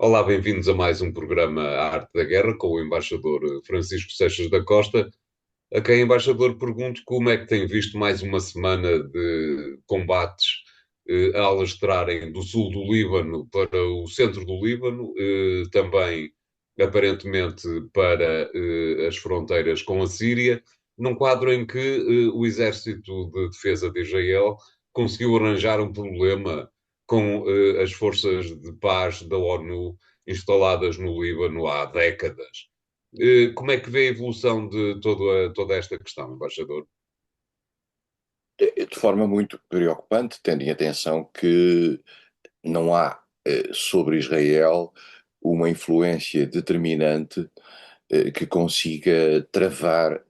Olá, bem-vindos a mais um programa A Arte da Guerra com o embaixador Francisco Seixas da Costa, a quem, embaixador, pergunto como é que tem visto mais uma semana de combates a alastrarem do sul do Líbano para o centro do Líbano, também aparentemente para as fronteiras com a Síria, num quadro em que o Exército de Defesa de Israel conseguiu arranjar um problema com as forças de paz da ONU instaladas no Líbano há décadas. Como é que vê a evolução de toda esta questão, embaixador? De forma muito preocupante, tendo em atenção que não há sobre Israel uma influência determinante que consiga travar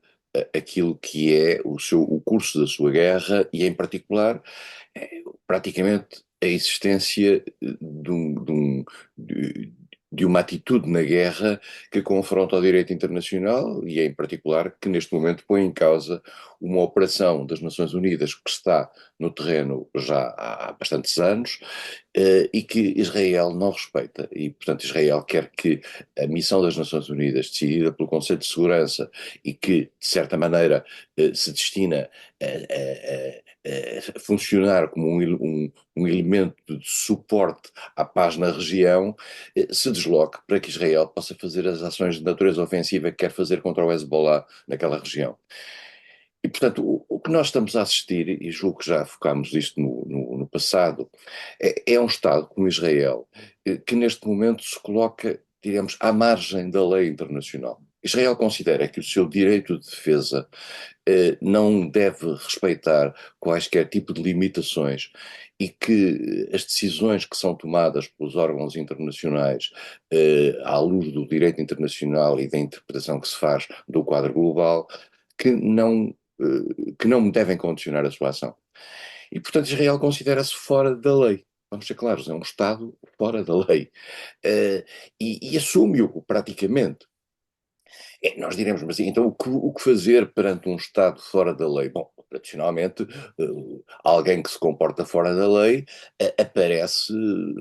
aquilo que é o curso da sua guerra e, em particular, praticamente a existência de uma atitude na guerra que confronta o direito internacional e, em particular, que neste momento põe em causa uma operação das Nações Unidas que está no terreno já há bastantes anos e que Israel não respeita. E, portanto, Israel quer que a missão das Nações Unidas, decidida pelo Conselho de Segurança e que, de certa maneira, se destina a funcionar como um elemento de suporte à paz na região, se desloque para que Israel possa fazer as ações de natureza ofensiva que quer fazer contra o Hezbollah naquela região. E, portanto, o que nós estamos a assistir, e julgo que já focámos isto no passado, é um Estado como Israel, que neste momento se coloca, digamos, à margem da lei internacional. Israel considera que o seu direito de defesa não deve respeitar quaisquer tipo de limitações e que as decisões que são tomadas pelos órgãos internacionais à luz do direito internacional e da interpretação que se faz do quadro global, que não, que não devem condicionar a sua ação. E, portanto, Israel considera-se fora da lei. Vamos ser claros, é um Estado fora da lei. E assume-o praticamente. Nós diremos, mas então o que fazer perante um Estado fora da lei? Bom, tradicionalmente, alguém que se comporta fora da lei aparece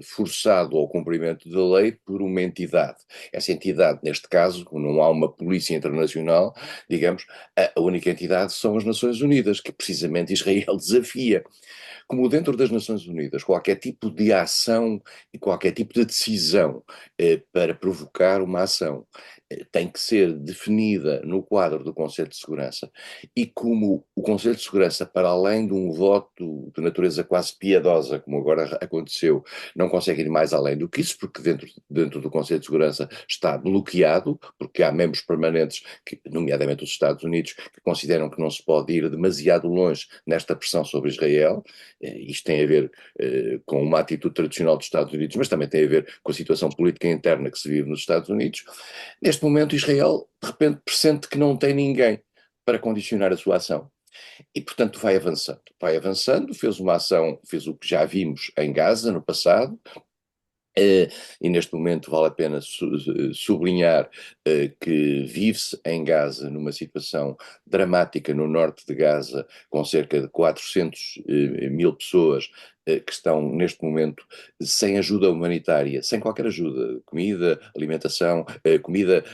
forçado ao cumprimento da lei por uma entidade. Essa entidade, neste caso, não há uma polícia internacional, digamos, a única entidade são as Nações Unidas, que precisamente Israel desafia. Como dentro das Nações Unidas, qualquer tipo de ação e qualquer tipo de decisão para provocar uma ação tem que ser definida no quadro do Conselho de Segurança, e como o Conselho de Segurança, para além de um voto de natureza quase piedosa, como agora aconteceu, não consegue ir mais além do que isso, porque dentro do Conselho de Segurança está bloqueado, porque há membros permanentes, nomeadamente os Estados Unidos, que consideram que não se pode ir demasiado longe nesta pressão sobre Israel. Isto tem a ver com uma atitude tradicional dos Estados Unidos, mas também tem a ver com a situação política interna que se vive nos Estados Unidos. Neste momento, Israel, de repente, pressente que não tem ninguém para condicionar a sua ação. E, portanto, vai avançando. Vai avançando, fez uma ação, fez o que já vimos em Gaza no passado, e neste momento vale a pena sublinhar que vive-se em Gaza numa situação dramática no norte de Gaza, com cerca de 400 mil pessoas que estão neste momento sem ajuda humanitária, sem qualquer ajuda, comida, alimentação, comida,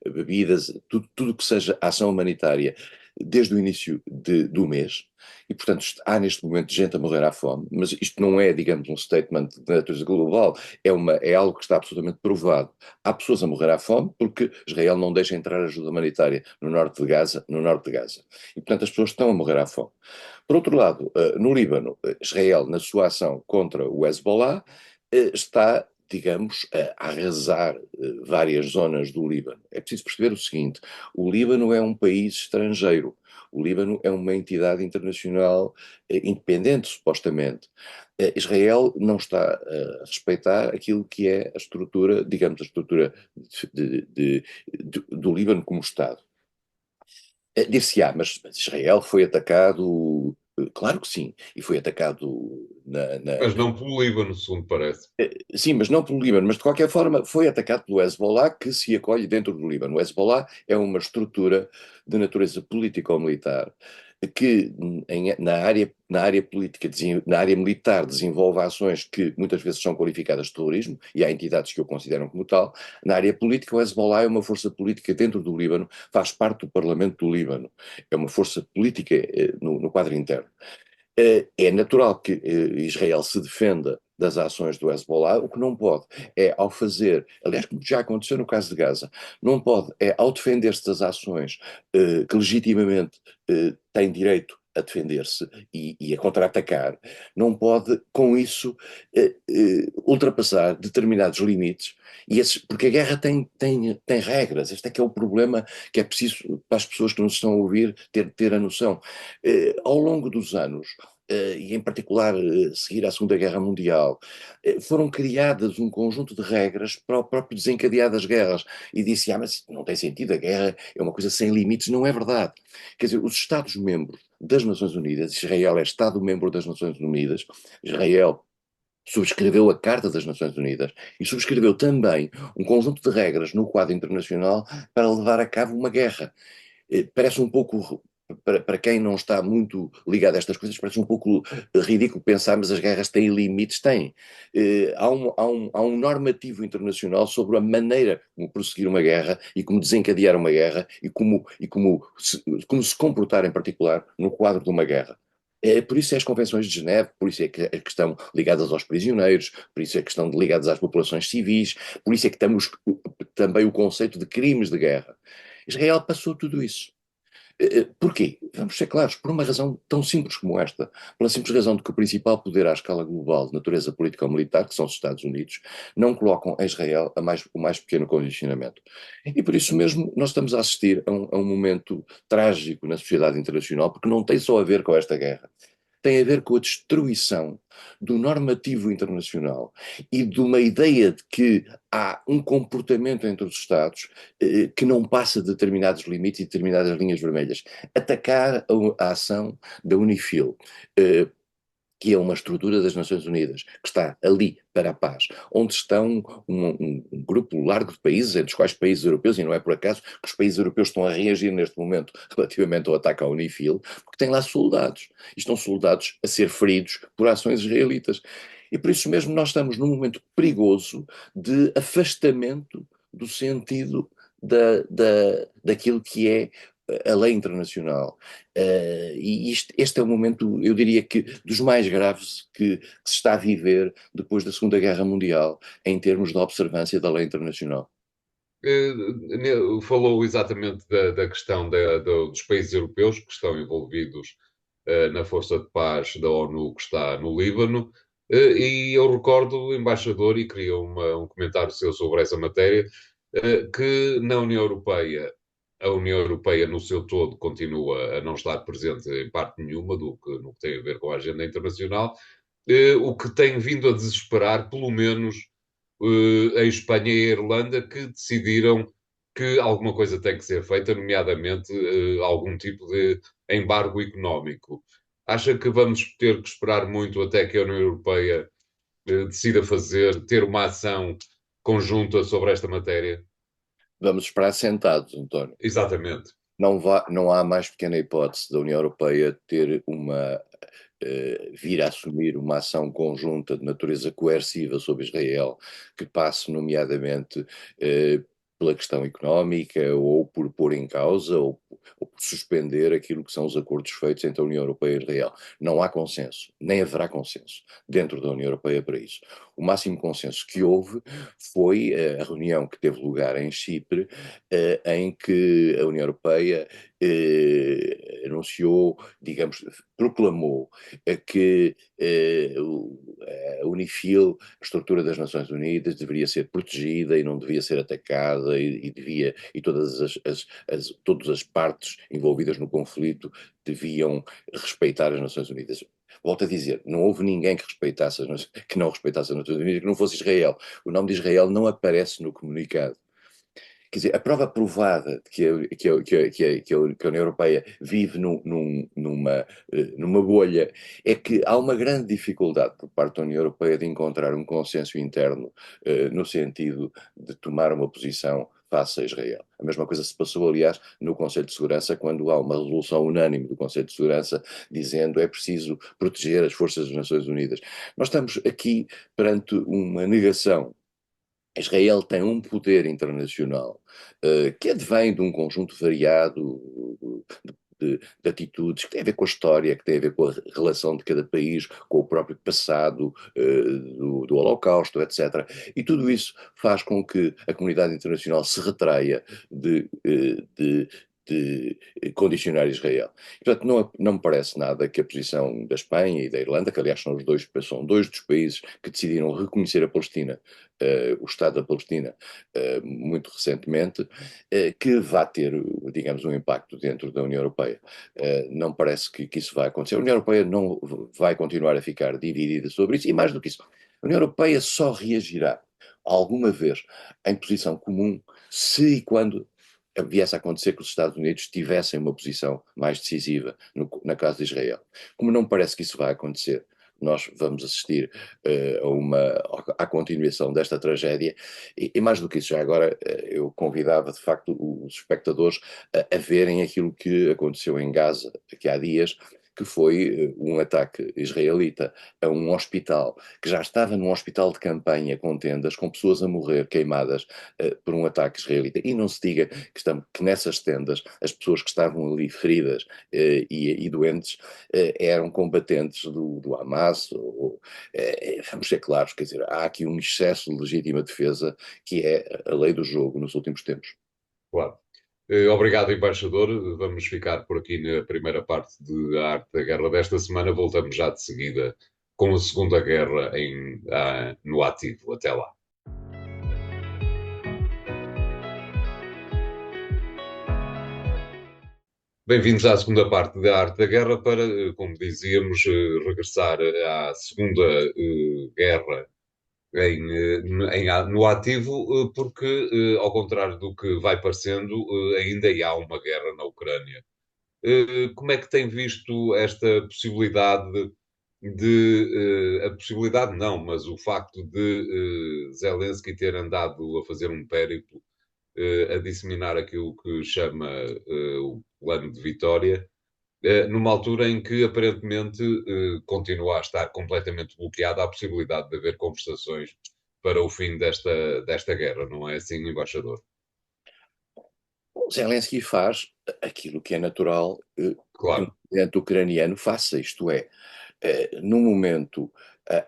bebidas, tudo que seja ação humanitária, desde o início do mês. E, portanto, há neste momento gente a morrer à fome, mas isto não é, digamos, um statement de natureza global, é algo que está absolutamente provado. Há pessoas a morrer à fome porque Israel não deixa entrar ajuda humanitária no norte de Gaza, no norte de Gaza. E, portanto, as pessoas estão a morrer à fome. Por outro lado, no Líbano, Israel, na sua ação contra o Hezbollah, está, digamos, a arrasar várias zonas do Líbano. É preciso perceber o seguinte: o Líbano é um país estrangeiro. O Líbano é uma entidade internacional independente, supostamente. Israel não está a respeitar aquilo que é a estrutura, digamos, a estrutura do Líbano como Estado. Dir-se-á, mas Israel foi atacado, claro que sim, e foi atacado Mas não pelo Líbano, segundo parece. sim, mas não pelo Líbano, mas de qualquer forma foi atacado pelo Hezbollah, que se acolhe dentro do Líbano. O Hezbollah é uma estrutura de natureza político-militar que na área política, na área militar, desenvolve ações que muitas vezes são qualificadas de terrorismo, e há entidades que o consideram como tal. Na área política, o Hezbollah é uma força política dentro do Líbano, faz parte do Parlamento do Líbano, é uma força política no quadro interno. É natural que Israel se defenda das ações do Hezbollah. O que não pode é, ao fazer, aliás, como já aconteceu no caso de Gaza, não pode é, ao defender-se das ações que legitimamente tem direito a defender-se e a contra-atacar, não pode, com isso, ultrapassar determinados limites, porque a guerra tem regras. Este é que é o problema que é preciso, para as pessoas que nos estão a ouvir, ter a noção. Ao longo dos anos, e em particular seguir à Segunda Guerra Mundial, foram criadas um conjunto de regras para o próprio desencadear das guerras. E disse, mas não tem sentido, a guerra é uma coisa sem limites. Não é verdade. Quer dizer, os Estados-membros das Nações Unidas, Israel é Estado-membro das Nações Unidas, Israel subscreveu a Carta das Nações Unidas e subscreveu também um conjunto de regras no quadro internacional para levar a cabo uma guerra. Parece um pouco, para quem não está muito ligado a estas coisas, parece um pouco ridículo pensar, mas as guerras têm limites, têm. Há um normativo internacional sobre a maneira como prosseguir uma guerra e como desencadear uma guerra como se comportar em particular no quadro de uma guerra. Por isso é as convenções de Geneve, por isso é que estão ligadas aos prisioneiros, por isso é que estão ligadas às populações civis, por isso é que temos também o conceito de crimes de guerra. Israel passou tudo isso. Porquê? Vamos ser claros, por uma razão tão simples como esta. Pela simples razão de que o principal poder à escala global de natureza política ou militar, que são os Estados Unidos, não colocam a Israel o mais pequeno condicionamento. E por isso mesmo nós estamos a assistir a um momento trágico na sociedade internacional, porque não tem só a ver com esta guerra. Tem a ver com a destruição do normativo internacional e de uma ideia de que há um comportamento entre os Estados que não passa de determinados limites e determinadas linhas vermelhas. Atacar a ação da Unifil, que é uma estrutura das Nações Unidas, que está ali para a paz, onde estão um grupo largo de países, entre os quais países europeus, e não é por acaso que os países europeus estão a reagir neste momento relativamente ao ataque à Unifil, porque têm lá soldados, e estão soldados a ser feridos por ações israelitas. E por isso mesmo nós estamos num momento perigoso de afastamento do sentido daquilo que é a lei internacional. Este é o momento, eu diria que, dos mais graves que se está a viver depois da Segunda Guerra Mundial, em termos de observância da lei internacional. Falou exatamente da questão dos países europeus que estão envolvidos na Força de Paz da ONU que está no Líbano, e eu recordo o embaixador, e queria um comentário seu sobre essa matéria, que na União Europeia, a União Europeia no seu todo continua a não estar presente em parte nenhuma no que tem a ver com a agenda internacional, o que tem vindo a desesperar, pelo menos, a Espanha e a Irlanda, que decidiram que alguma coisa tem que ser feita, nomeadamente algum tipo de embargo económico. Acha que vamos ter que esperar muito até que a União Europeia decida ter uma ação conjunta sobre esta matéria? Vamos esperar sentados, António. Exatamente. Não há mais pequena hipótese da União Europeia ter vir a assumir uma ação conjunta de natureza coerciva sobre Israel, que passe, nomeadamente, pela questão económica, ou por pôr em causa, ou por suspender aquilo que são os acordos feitos entre a União Europeia e Israel. Não há consenso, nem haverá consenso dentro da União Europeia para isso. O máximo consenso que houve foi a reunião que teve lugar em Chipre, em que a União Europeia anunciou, digamos, proclamou que a Unifil, a estrutura das Nações Unidas, deveria ser protegida e não devia ser atacada e todas as partes envolvidas no conflito deviam respeitar as Nações Unidas. Volto a dizer, não houve ninguém que não respeitasse as Nações Unidas, que não fosse Israel. O nome de Israel não aparece no comunicado. Quer dizer, a prova provada de que a União Europeia vive numa bolha é que há uma grande dificuldade por parte da União Europeia de encontrar um consenso interno no sentido de tomar uma posição face a Israel. A mesma coisa se passou, aliás, no Conselho de Segurança, quando há uma resolução unânime do Conselho de Segurança dizendo é preciso proteger as forças das Nações Unidas. Nós estamos aqui perante uma negação. Israel tem um poder internacional que advém de um conjunto variado de atitudes que tem a ver com a história, que tem a ver com a relação de cada país, com o próprio passado do Holocausto, etc. E tudo isso faz com que a comunidade internacional se retraia de condicionar Israel. E, portanto, não me parece nada que a posição da Espanha e da Irlanda, que aliás são dois dos países que decidiram reconhecer a Palestina, o Estado da Palestina, muito recentemente, que vá ter, digamos, um impacto dentro da União Europeia. Não parece que isso vai acontecer. A União Europeia não vai continuar a ficar dividida sobre isso, e mais do que isso, a União Europeia só reagirá alguma vez em posição comum se e quando viesse a acontecer que os Estados Unidos tivessem uma posição mais decisiva na causa de Israel. Como não parece que isso vai acontecer, nós vamos assistir à continuação desta tragédia e mais do que isso, já agora eu convidava de facto os espectadores a verem aquilo que aconteceu em Gaza aqui há dias, que foi um ataque israelita a um hospital, que já estava num hospital de campanha com tendas, com pessoas a morrer queimadas por um ataque israelita. E não se diga que nessas tendas as pessoas que estavam ali feridas e doentes eram combatentes do Hamas. Vamos ser claros, quer dizer, há aqui um excesso de legítima defesa que é a lei do jogo nos últimos tempos. Claro. Obrigado, embaixador. Vamos ficar por aqui na primeira parte de A Arte da Guerra desta semana. Voltamos já de seguida com a Segunda Guerra no ativo. Até lá. Bem-vindos à segunda parte da Arte da Guerra para, como dizíamos, regressar à Segunda Guerra no ativo, porque, ao contrário do que vai parecendo, ainda há uma guerra na Ucrânia. Como é que tem visto esta possibilidade a possibilidade não, mas o facto de Zelensky ter andado a fazer um périplo, a disseminar aquilo que chama o plano de vitória, numa altura em que aparentemente continua a estar completamente bloqueada a possibilidade de haver conversações para o fim desta guerra, não é assim, embaixador? Zelensky faz aquilo que é natural que um Claro, presidente ucraniano faça, isto é, no momento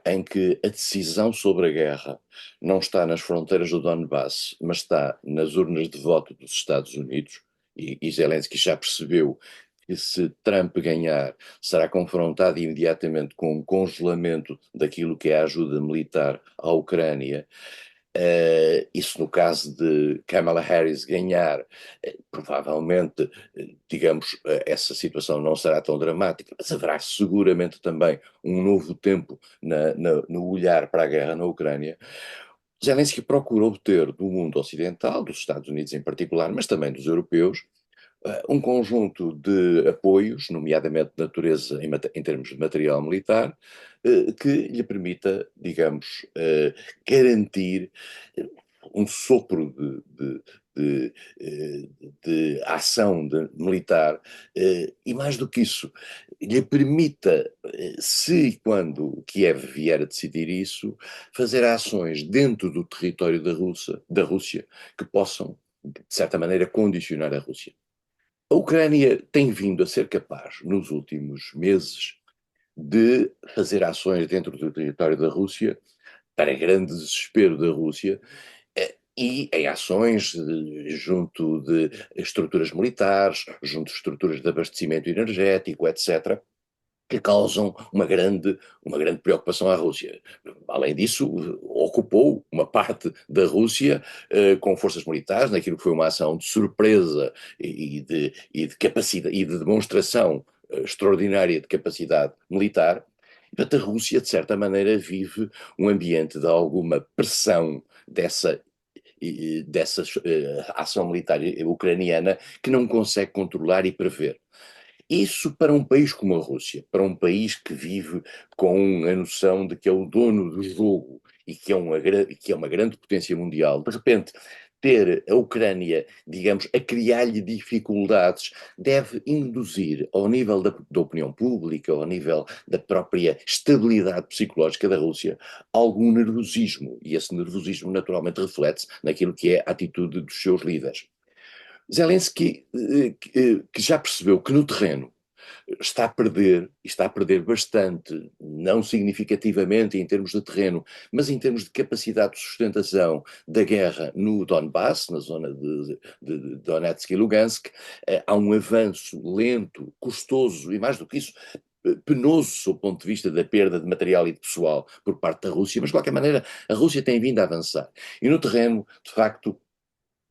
em que a decisão sobre a guerra não está nas fronteiras do Donbass, mas está nas urnas de voto dos Estados Unidos, e Zelensky já percebeu que se Trump ganhar, será confrontado imediatamente com um congelamento daquilo que é a ajuda militar à Ucrânia. Isso no caso de Kamala Harris ganhar, provavelmente, digamos, essa situação não será tão dramática, mas haverá seguramente também um novo tempo no olhar para a guerra na Ucrânia. Zelensky procura obter do mundo ocidental, dos Estados Unidos em particular, mas também dos europeus, um conjunto de apoios, nomeadamente de natureza em termos de material militar, que lhe permita, digamos, garantir um sopro de ação militar, e mais do que isso, lhe permita, se e quando Kiev vier a decidir isso, fazer ações dentro do território da Rússia que possam, de certa maneira, condicionar a Rússia. A Ucrânia tem vindo a ser capaz, nos últimos meses, de fazer ações dentro do território da Rússia, para grande desespero da Rússia, e em ações junto de estruturas militares, junto de estruturas de abastecimento energético, etc., que causam uma grande preocupação à Rússia. Além disso, ocupou uma parte da Rússia com forças militares, naquilo que foi uma ação de surpresa e de capacidade e de demonstração extraordinária de capacidade militar. Portanto, a Rússia, de certa maneira, vive um ambiente de alguma pressão dessa ação militar ucraniana que não consegue controlar e prever. Isso para um país como a Rússia, para um país que vive com a noção de que é o dono do jogo e que é uma grande potência mundial, de repente ter a Ucrânia, digamos, a criar-lhe dificuldades, deve induzir ao nível da opinião pública, ao nível da própria estabilidade psicológica da Rússia, algum nervosismo. E esse nervosismo naturalmente reflete-se naquilo que é a atitude dos seus líderes. Zelensky, que já percebeu que no terreno está a perder bastante, não significativamente em termos de terreno, mas em termos de capacidade de sustentação da guerra no Donbass, na zona de Donetsk e Lugansk. Há um avanço lento, custoso e, mais do que isso, penoso sob o ponto de vista da perda de material e de pessoal por parte da Rússia, mas de qualquer maneira a Rússia tem vindo a avançar. E no terreno, de facto,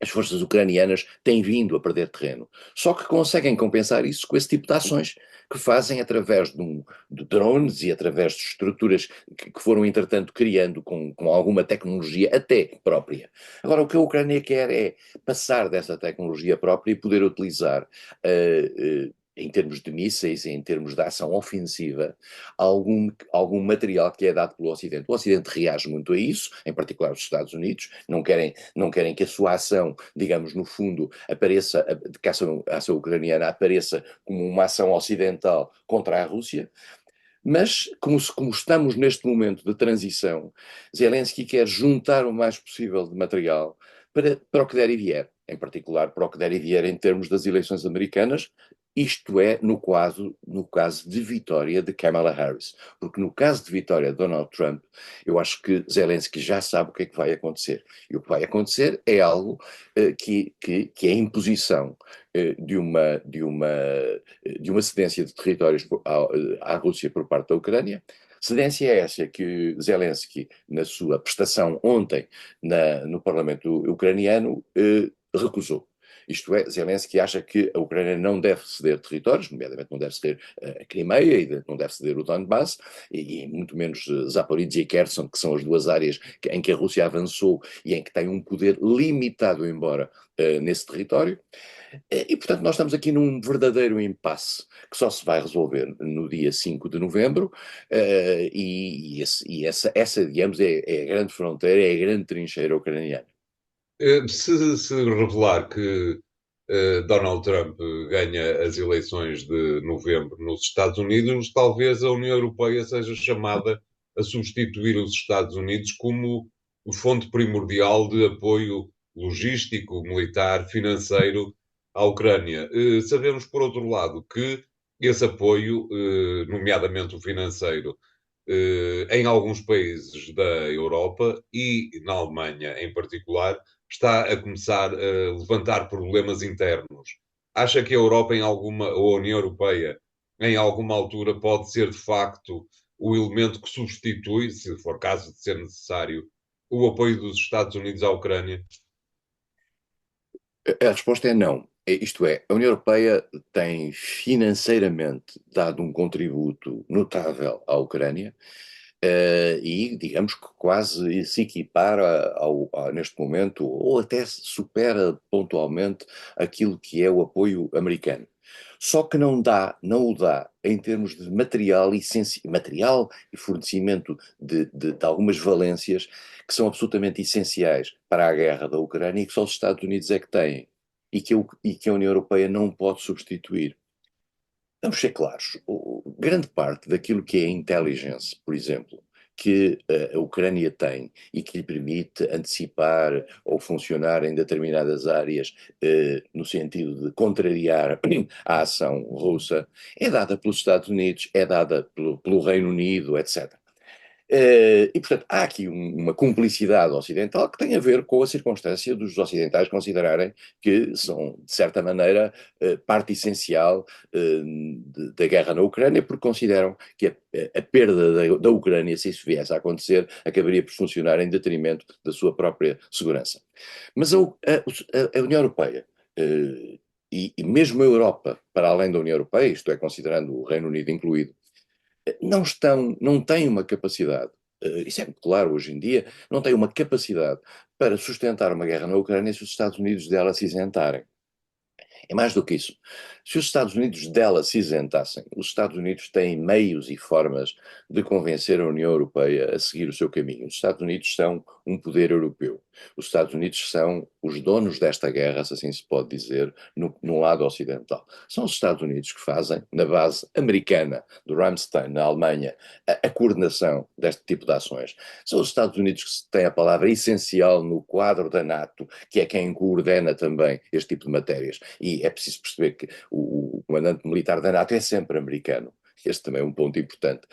as forças ucranianas têm vindo a perder terreno. Só que conseguem compensar isso com esse tipo de ações que fazem através de drones e através de estruturas que foram, entretanto, criando com alguma tecnologia até própria. Agora, o que a Ucrânia quer é passar dessa tecnologia própria e poder utilizar em termos de mísseis, em termos de ação ofensiva, algum material que é dado pelo Ocidente. O Ocidente reage muito a isso, em particular os Estados Unidos, não querem que a sua ação, digamos, no fundo, apareça, que a ação ucraniana apareça como uma ação ocidental contra a Rússia. Mas, como estamos neste momento de transição, Zelensky quer juntar o mais possível de material para o que der e vier, em particular para o que der e vier em termos das eleições americanas, isto é, no caso de vitória de Kamala Harris. Porque no caso de vitória de Donald Trump, eu acho que Zelensky já sabe o que é que vai acontecer. E o que vai acontecer é algo que é a imposição de uma cedência de territórios à Rússia por parte da Ucrânia. Cedência é essa que Zelensky, na sua prestação ontem no Parlamento ucraniano, recusou. Isto é, Zelensky acha que a Ucrânia não deve ceder territórios, nomeadamente não deve ceder a Crimeia e não deve ceder o Donbass, e muito menos Zaporizhia e Kherson, que são as duas áreas em que a Rússia avançou e em que tem um poder limitado, embora nesse território. E, portanto, nós estamos aqui num verdadeiro impasse que só se vai resolver no dia 5 de novembro, e essa, digamos, é a grande fronteira, é a grande trincheira ucraniana. Se revelar que Donald Trump ganha as eleições de novembro nos Estados Unidos, talvez a União Europeia seja chamada a substituir os Estados Unidos como fonte primordial de apoio logístico, militar, financeiro à Ucrânia. Sabemos, por outro lado, que esse apoio, nomeadamente o financeiro, em alguns países da Europa e na Alemanha em particular, está a começar a levantar problemas internos. Acha que a Europa em alguma, ou a União Europeia, em alguma altura, pode ser de facto o elemento que substitui, se for caso de ser necessário, o apoio dos Estados Unidos à Ucrânia? A resposta é não. Isto é, a União Europeia tem financeiramente dado um contributo notável à Ucrânia, e, digamos que quase se equipara neste momento, ou até supera pontualmente aquilo que é o apoio americano. Só que não o dá em termos de material e fornecimento de algumas valências que são absolutamente essenciais para a guerra da Ucrânia e que só os Estados Unidos é que têm e que a União Europeia não pode substituir. Vamos ser claros, grande parte daquilo que é a intelligence, por exemplo, que a Ucrânia tem e que lhe permite antecipar ou funcionar em determinadas áreas no sentido de contrariar a ação russa, é dada pelos Estados Unidos, é dada pelo Reino Unido, etc. E, portanto, há aqui uma cumplicidade ocidental que tem a ver com a circunstância dos ocidentais considerarem que são, de certa maneira, parte essencial da guerra na Ucrânia, porque consideram que a perda da Ucrânia, se isso viesse a acontecer, acabaria por funcionar em detrimento da sua própria segurança. Mas a União Europeia, e mesmo a Europa, para além da União Europeia, isto é, considerando o Reino Unido incluído, não têm uma capacidade, isso é muito claro hoje em dia, não têm uma capacidade para sustentar uma guerra na Ucrânia se os Estados Unidos dela se isentarem. É mais do que isso. Se os Estados Unidos dela se isentassem, os Estados Unidos têm meios e formas de convencer a União Europeia a seguir o seu caminho. Os Estados Unidos são um poder europeu. Os Estados Unidos são os donos desta guerra, se assim se pode dizer, no lado ocidental. São os Estados Unidos que fazem, na base americana do Ramstein, na Alemanha, a coordenação deste tipo de ações. São os Estados Unidos que têm a palavra essencial no quadro da NATO, que é quem coordena também este tipo de matérias. E é preciso perceber que o comandante militar da NATO é sempre americano. Este também é um ponto importante.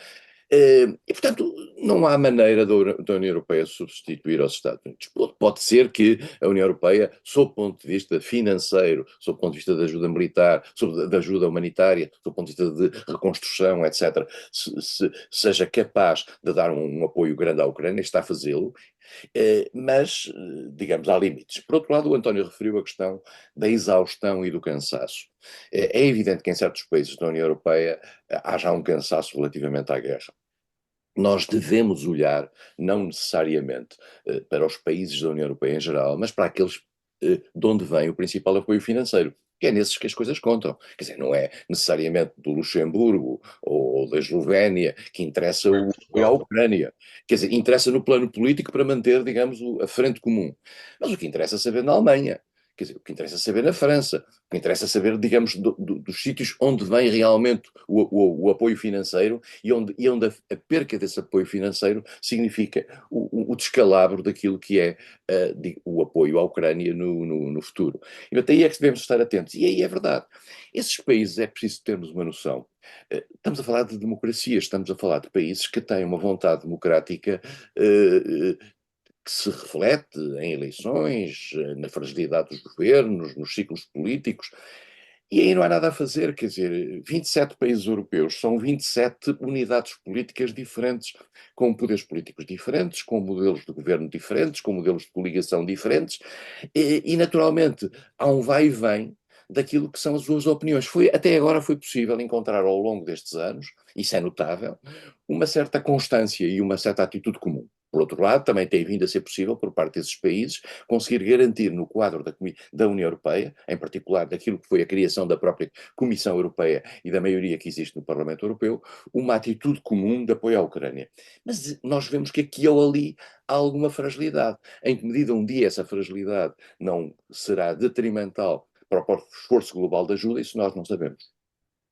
E, portanto, não há maneira da União Europeia substituir aos Estados Unidos. Pode ser que a União Europeia, sob o ponto de vista financeiro, sob o ponto de vista da ajuda militar, da ajuda humanitária, sob o ponto de vista de reconstrução, etc., seja capaz de dar um apoio grande à Ucrânia, está a fazê-lo, mas, digamos, há limites. Por outro lado, o António referiu a questão da exaustão e do cansaço. É evidente que em certos países da União Europeia há já um cansaço relativamente à guerra. Nós devemos olhar, não necessariamente para os países da União Europeia em geral, mas para aqueles de onde vem o principal apoio financeiro, que é nesses que as coisas contam. Quer dizer, não é necessariamente do Luxemburgo ou da Eslovénia que interessa Foi em o apoio à Portugal. Ucrânia. Quer dizer, interessa no plano político para manter, digamos, a frente comum. Mas o que interessa é saber na Alemanha. Quer dizer, o que interessa é saber na França, o que interessa é saber, digamos, dos sítios onde vem realmente o apoio financeiro e onde a perca desse apoio financeiro significa o descalabro daquilo que é o apoio à Ucrânia no futuro. E portanto, aí é que devemos estar atentos. E aí é verdade. Esses países, é preciso termos uma noção. Estamos a falar de democracias, estamos a falar de países que têm uma vontade democrática que se reflete em eleições, na fragilidade dos governos, nos ciclos políticos. E aí não há nada a fazer, quer dizer, 27 países europeus são 27 unidades políticas diferentes, com poderes políticos diferentes, com modelos de governo diferentes, com modelos de coligação diferentes, e naturalmente há um vai e vem daquilo que são as suas opiniões. Até agora foi possível encontrar ao longo destes anos, isso é notável, uma certa constância e uma certa atitude comum. Por outro lado, também tem vindo a ser possível, por parte desses países, conseguir garantir no quadro da União Europeia, em particular daquilo que foi a criação da própria Comissão Europeia e da maioria que existe no Parlamento Europeu, uma atitude comum de apoio à Ucrânia. Mas nós vemos que aqui ou ali há alguma fragilidade. Em que medida um dia essa fragilidade não será detrimental para o próprio esforço global de ajuda, isso nós não sabemos.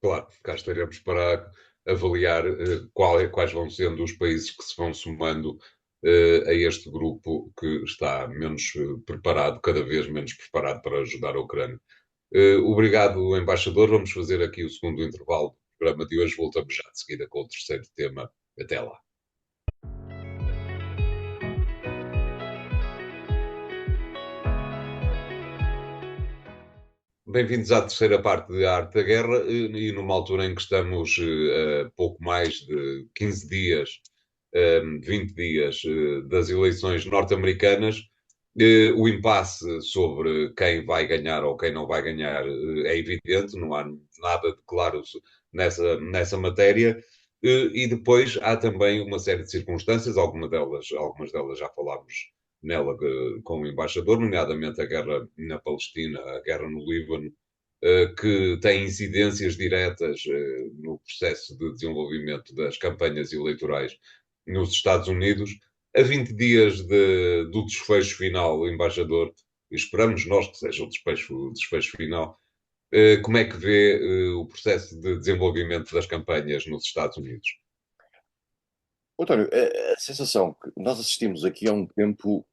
Claro, cá estaremos para avaliar quais vão sendo os países que se vão somando a este grupo que está menos preparado, cada vez menos preparado para ajudar a Ucrânia. Obrigado, embaixador. Vamos fazer aqui o segundo intervalo do programa de hoje. Voltamos já de seguida com o terceiro tema. Até lá. Bem-vindos à terceira parte de A Arte da Guerra e numa altura em que estamos a pouco mais de 15 dias, 20 dias das eleições norte-americanas. O impasse sobre quem vai ganhar ou quem não vai ganhar é evidente, não há nada de claro nessa matéria. E depois há também uma série de circunstâncias, algumas delas já falámos nela com o embaixador, nomeadamente a guerra na Palestina, a guerra no Líbano, que tem incidências diretas no processo de desenvolvimento das campanhas eleitorais nos Estados Unidos. A 20 dias do desfecho final, embaixador, esperamos nós que seja o desfecho final, como é que vê o processo de desenvolvimento das campanhas nos Estados Unidos? António, a sensação que nós assistimos aqui a um tempo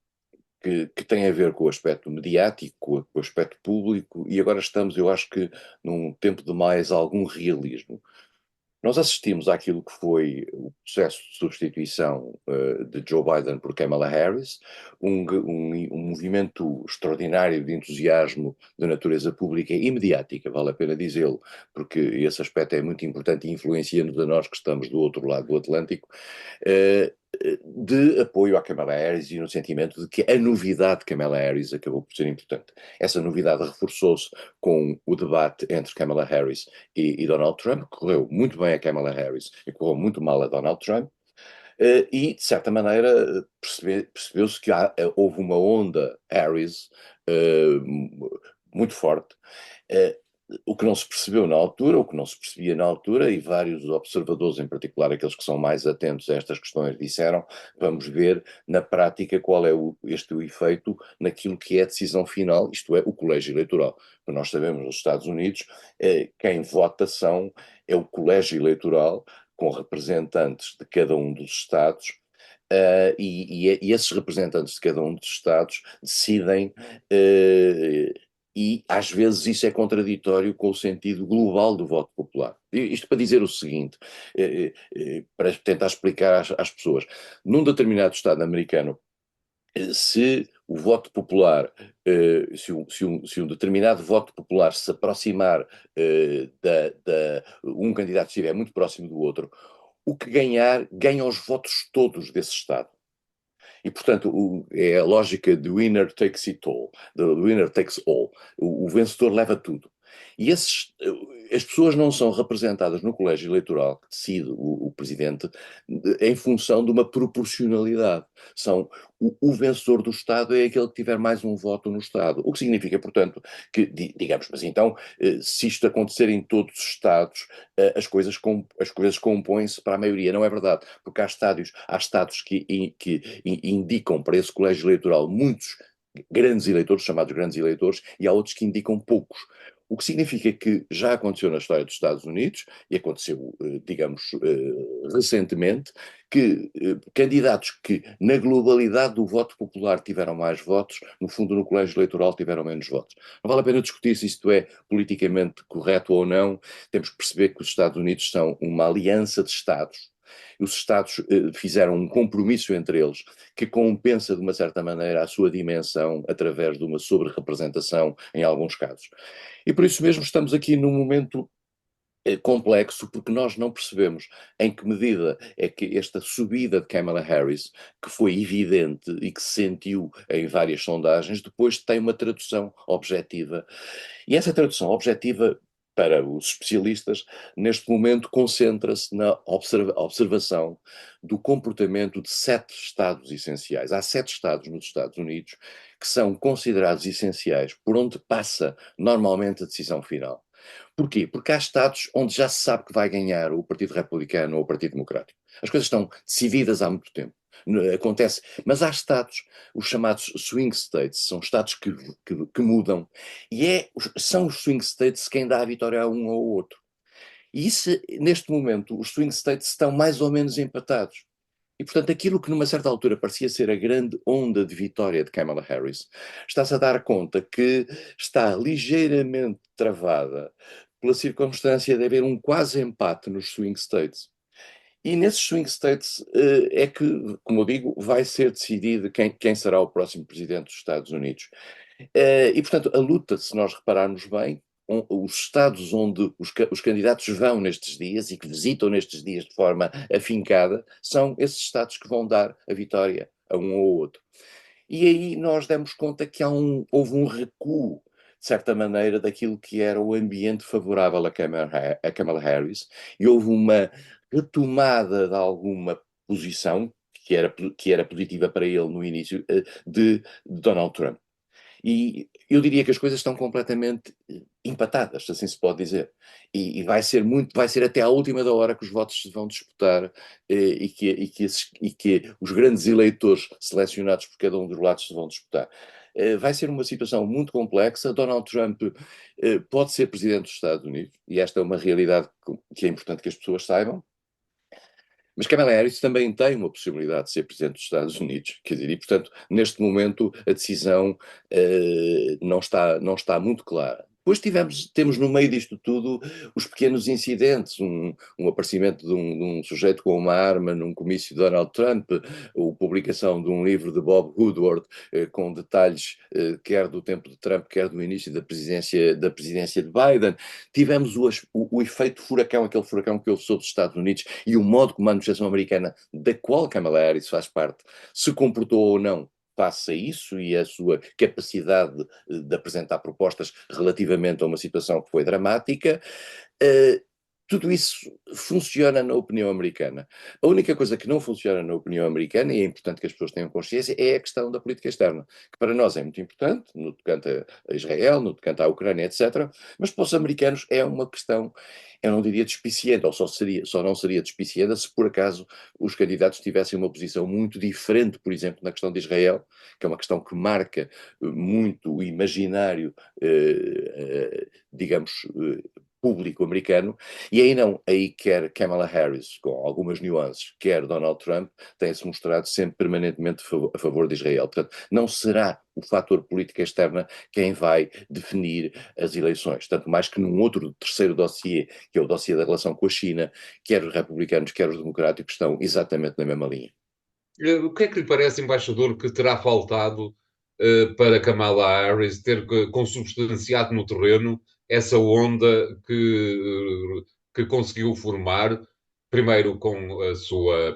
que tem a ver com o aspecto mediático, com o aspecto público, e agora estamos, eu acho que, num tempo de mais algum realismo. Nós assistimos àquilo que foi o processo de substituição de Joe Biden por Kamala Harris, um movimento extraordinário de entusiasmo de natureza pública e mediática, vale a pena dizê-lo, porque esse aspecto é muito importante e influencia-nos a nós que estamos do outro lado do Atlântico, de apoio à Kamala Harris e no sentimento de que a novidade de Kamala Harris acabou por ser importante. Essa novidade reforçou-se com o debate entre Kamala Harris e Donald Trump, correu muito bem a Kamala Harris e correu muito mal a Donald Trump, e, de certa maneira, percebeu-se que houve uma onda Harris muito forte. O que não se percebeu na altura, o que não se percebia na altura, e vários observadores, em particular aqueles que são mais atentos a estas questões, disseram: vamos ver na prática qual é o efeito naquilo que é a decisão final, isto é, o colégio eleitoral. Porque nós sabemos, nos Estados Unidos, quem vota é o colégio eleitoral, com representantes de cada um dos Estados, e esses representantes de cada um dos Estados decidem, e às vezes isso é contraditório com o sentido global do voto popular. Isto para dizer o seguinte, para tentar explicar às pessoas: num determinado Estado americano, se o voto popular, se um determinado voto popular se aproximar, um candidato estiver muito próximo do outro, o que ganhar, ganha os votos todos desse Estado. E, portanto, é a lógica do winner takes it all, do winner takes all. O vencedor leva tudo. E as pessoas não são representadas no colégio eleitoral, que decide o presidente, em função de uma proporcionalidade. O vencedor do Estado é aquele que tiver mais um voto no Estado. O que significa, portanto, que, digamos, mas então, se isto acontecer em todos os Estados, as coisas compõem-se para a maioria. Não é verdade, porque há Estados que indicam para esse colégio eleitoral muitos grandes eleitores, chamados grandes eleitores, e há outros que indicam poucos. O que significa que já aconteceu na história dos Estados Unidos, e aconteceu, digamos, recentemente, que candidatos que na globalidade do voto popular tiveram mais votos, no fundo no colégio eleitoral tiveram menos votos. Não vale a pena discutir se isto é politicamente correto ou não. Temos que perceber que os Estados Unidos são uma aliança de Estados. Os Estados fizeram um compromisso entre eles que compensa de uma certa maneira a sua dimensão através de uma sobre-representação em alguns casos. E por isso mesmo estamos aqui num momento complexo, porque nós não percebemos em que medida é que esta subida de Kamala Harris, que foi evidente e que se sentiu em várias sondagens, depois tem uma tradução objetiva. E essa tradução objetiva, para os especialistas, neste momento concentra-se na observação do comportamento de 7 estados essenciais. Há 7 estados nos Estados Unidos que são considerados essenciais, por onde passa normalmente a decisão final. Porquê? Porque há estados onde já se sabe que vai ganhar o Partido Republicano ou o Partido Democrático. As coisas estão decididas há muito tempo. Acontece, mas há estados, os chamados swing states, são estados que mudam, e são os swing states quem dá a vitória a um ou ao outro. E isso, neste momento, os swing states estão mais ou menos empatados. E, portanto, aquilo que numa certa altura parecia ser a grande onda de vitória de Kamala Harris, está-se a dar conta que está ligeiramente travada pela circunstância de haver um quase empate nos swing states. E nesses swing states é que, como eu digo, vai ser decidido quem será o próximo presidente dos Estados Unidos. E, portanto, a luta, se nós repararmos bem, os estados onde os candidatos vão nestes dias e que visitam nestes dias de forma afincada, são esses estados que vão dar a vitória a um ou outro. E aí nós demos conta que houve um recuo, de certa maneira, daquilo que era o ambiente favorável a Kamala Harris, e houve uma retomada de alguma posição que era positiva para ele no início, de Donald Trump. E eu diria que as coisas estão completamente empatadas, assim se pode dizer. E vai ser até à última da hora que os votos se vão disputar, e que os grandes eleitores selecionados por cada um dos lados se vão disputar. Vai ser uma situação muito complexa. Donald Trump pode ser presidente dos Estados Unidos, e esta é uma realidade que é importante que as pessoas saibam. Mas Kamala Harris também tem uma possibilidade de ser presidente dos Estados Unidos, quer dizer, e portanto, neste momento a decisão não está muito clara. Depois temos no meio disto tudo os pequenos incidentes, um aparecimento de um sujeito com uma arma num comício de Donald Trump, a publicação de um livro de Bob Woodward, com detalhes quer do tempo de Trump, quer do início da presidência de Biden. Tivemos o efeito furacão, aquele furacão que houve sobre os Estados Unidos, e o modo como a administração americana, da qual Kamala Harris faz parte, se comportou ou não face a isso, e a sua capacidade de apresentar propostas relativamente a uma situação que foi dramática. tudo isso funciona na opinião americana. A única coisa que não funciona na opinião americana, e é importante que as pessoas tenham consciência, é a questão da política externa, que para nós é muito importante, no tocante a Israel, no tocante à Ucrânia, etc., mas para os americanos é uma questão, eu não diria despicienta, ou só não seria despicienta se por acaso os candidatos tivessem uma posição muito diferente, por exemplo, na questão de Israel, que é uma questão que marca muito o imaginário, digamos, público americano, e aí não, aí quer Kamala Harris, com algumas nuances, quer Donald Trump, tem-se mostrado sempre permanentemente a favor de Israel. Portanto, não será o fator política externa quem vai definir as eleições, tanto mais que num outro terceiro dossiê, que é o dossiê da relação com a China, quer os republicanos, quer os democráticos estão exatamente na mesma linha. O que é que lhe parece, embaixador, que terá faltado para Kamala Harris ter consubstanciado no terreno essa onda que conseguiu formar, primeiro com a sua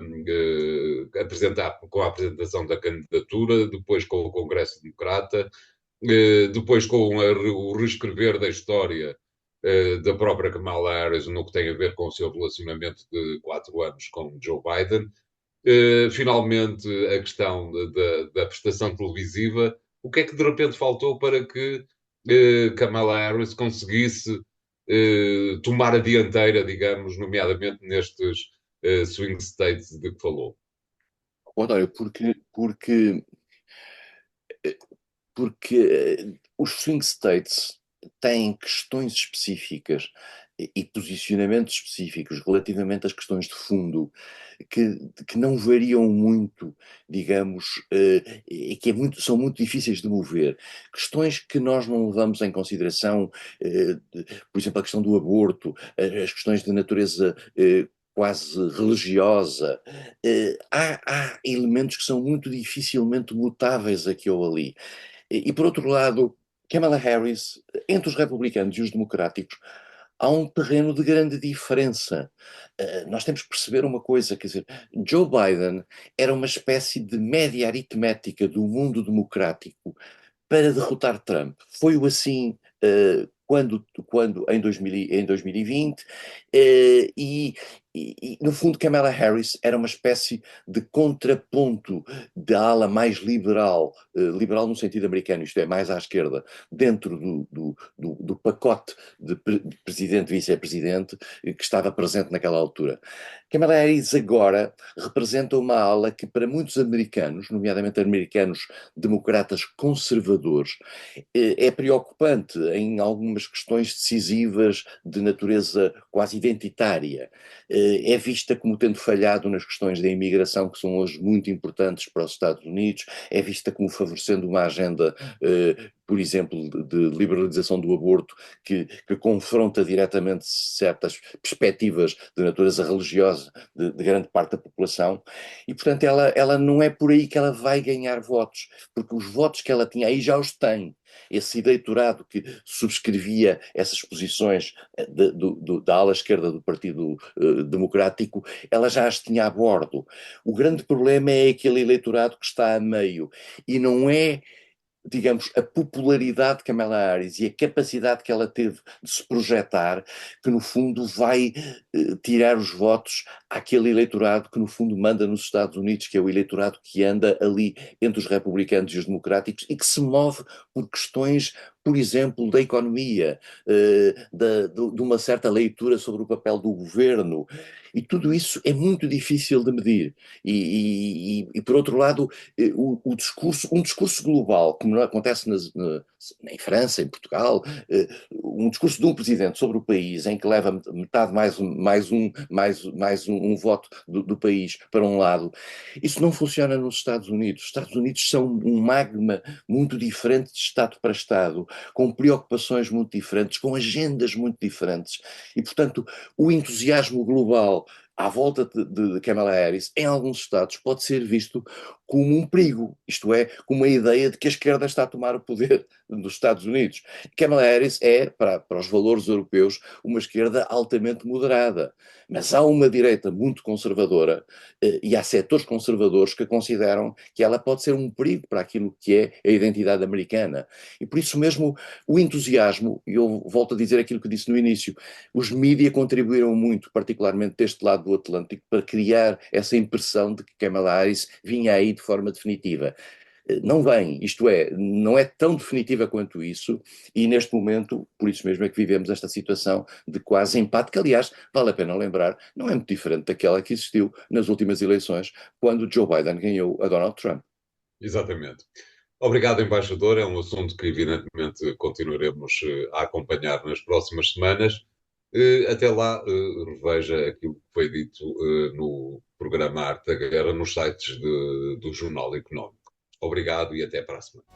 com a apresentação da candidatura, depois com o Congresso Democrata, depois com o reescrever da história da própria Kamala Harris no que tem a ver com o seu relacionamento de 4 anos com Joe Biden. Finalmente, a questão da prestação televisiva. O que é que de repente faltou para que Kamala Harris conseguisse tomar a dianteira, digamos, nomeadamente nestes swing states de que falou? António, porque os swing states têm questões específicas e posicionamentos específicos relativamente às questões de fundo que não variam muito, digamos, e que são muito difíceis de mover. Questões que nós não levamos em consideração, por exemplo, a questão do aborto, as questões de natureza quase religiosa. Há elementos que são muito dificilmente mutáveis aqui ou ali. E por outro lado, Kamala Harris, entre os republicanos e os democráticos, há um terreno de grande diferença. Nós temos que perceber uma coisa, quer dizer, Joe Biden era uma espécie de média aritmética do mundo democrático para derrotar Trump. Foi-o assim quando em 2020, no fundo Kamala Harris era uma espécie de contraponto da ala mais liberal, liberal no sentido americano, isto é, mais à esquerda, dentro do pacote de presidente e vice-presidente que estava presente naquela altura. Kamala Harris agora representa uma ala que para muitos americanos, nomeadamente americanos democratas conservadores, é preocupante em algumas questões decisivas de natureza quase identitária. É vista como tendo falhado nas questões da imigração, que são hoje muito importantes para os Estados Unidos, é vista como favorecendo uma agenda, por exemplo, de liberalização do aborto, que confronta diretamente certas perspectivas de natureza religiosa de grande parte da população, e portanto ela não é por aí que ela vai ganhar votos, porque os votos que ela tinha aí já os tem. Esse eleitorado que subscrevia essas posições da ala esquerda do Partido Democrático, ela já as tinha a bordo. O grande problema é aquele eleitorado que está a meio, e não é, digamos, a popularidade de Kamala Harris e a capacidade que ela teve de se projetar, que no fundo vai tirar os votos àquele eleitorado que no fundo manda nos Estados Unidos, que é o eleitorado que anda ali entre os republicanos e os democráticos e que se move por questões, por exemplo, da economia, de uma certa leitura sobre o papel do governo, e tudo isso é muito difícil de medir. E por outro lado, um discurso global, como acontece em França, em Portugal, um discurso de um presidente sobre o país em que leva metade mais um voto do país para um lado, isso não funciona nos Estados Unidos. Os Estados Unidos são um magma muito diferente de Estado para Estado, com preocupações muito diferentes, com agendas muito diferentes, e portanto o entusiasmo global à volta de Kamala Harris, em alguns estados, pode ser visto como um perigo, isto é, como a ideia de que a esquerda está a tomar o poder dos Estados Unidos. Kamala Harris é, para os valores europeus, uma esquerda altamente moderada, mas há uma direita muito conservadora e há setores conservadores que consideram que ela pode ser um perigo para aquilo que é a identidade americana. E por isso mesmo o entusiasmo, e eu volto a dizer aquilo que disse no início, os mídias contribuíram muito, particularmente deste lado do Atlântico, para criar essa impressão de que Kamala Harris vinha aí de forma definitiva. Não vem, isto é, não é tão definitiva quanto isso, e neste momento, por isso mesmo é que vivemos esta situação de quase empate, que aliás, vale a pena lembrar, não é muito diferente daquela que existiu nas últimas eleições, quando Joe Biden ganhou a Donald Trump. Exatamente. Obrigado, embaixador. É um assunto que, evidentemente, continuaremos a acompanhar nas próximas semanas. Até lá, reveja aquilo que foi dito no programa Arte da Guerra nos sites do Jornal Económico. Obrigado e até para a semana.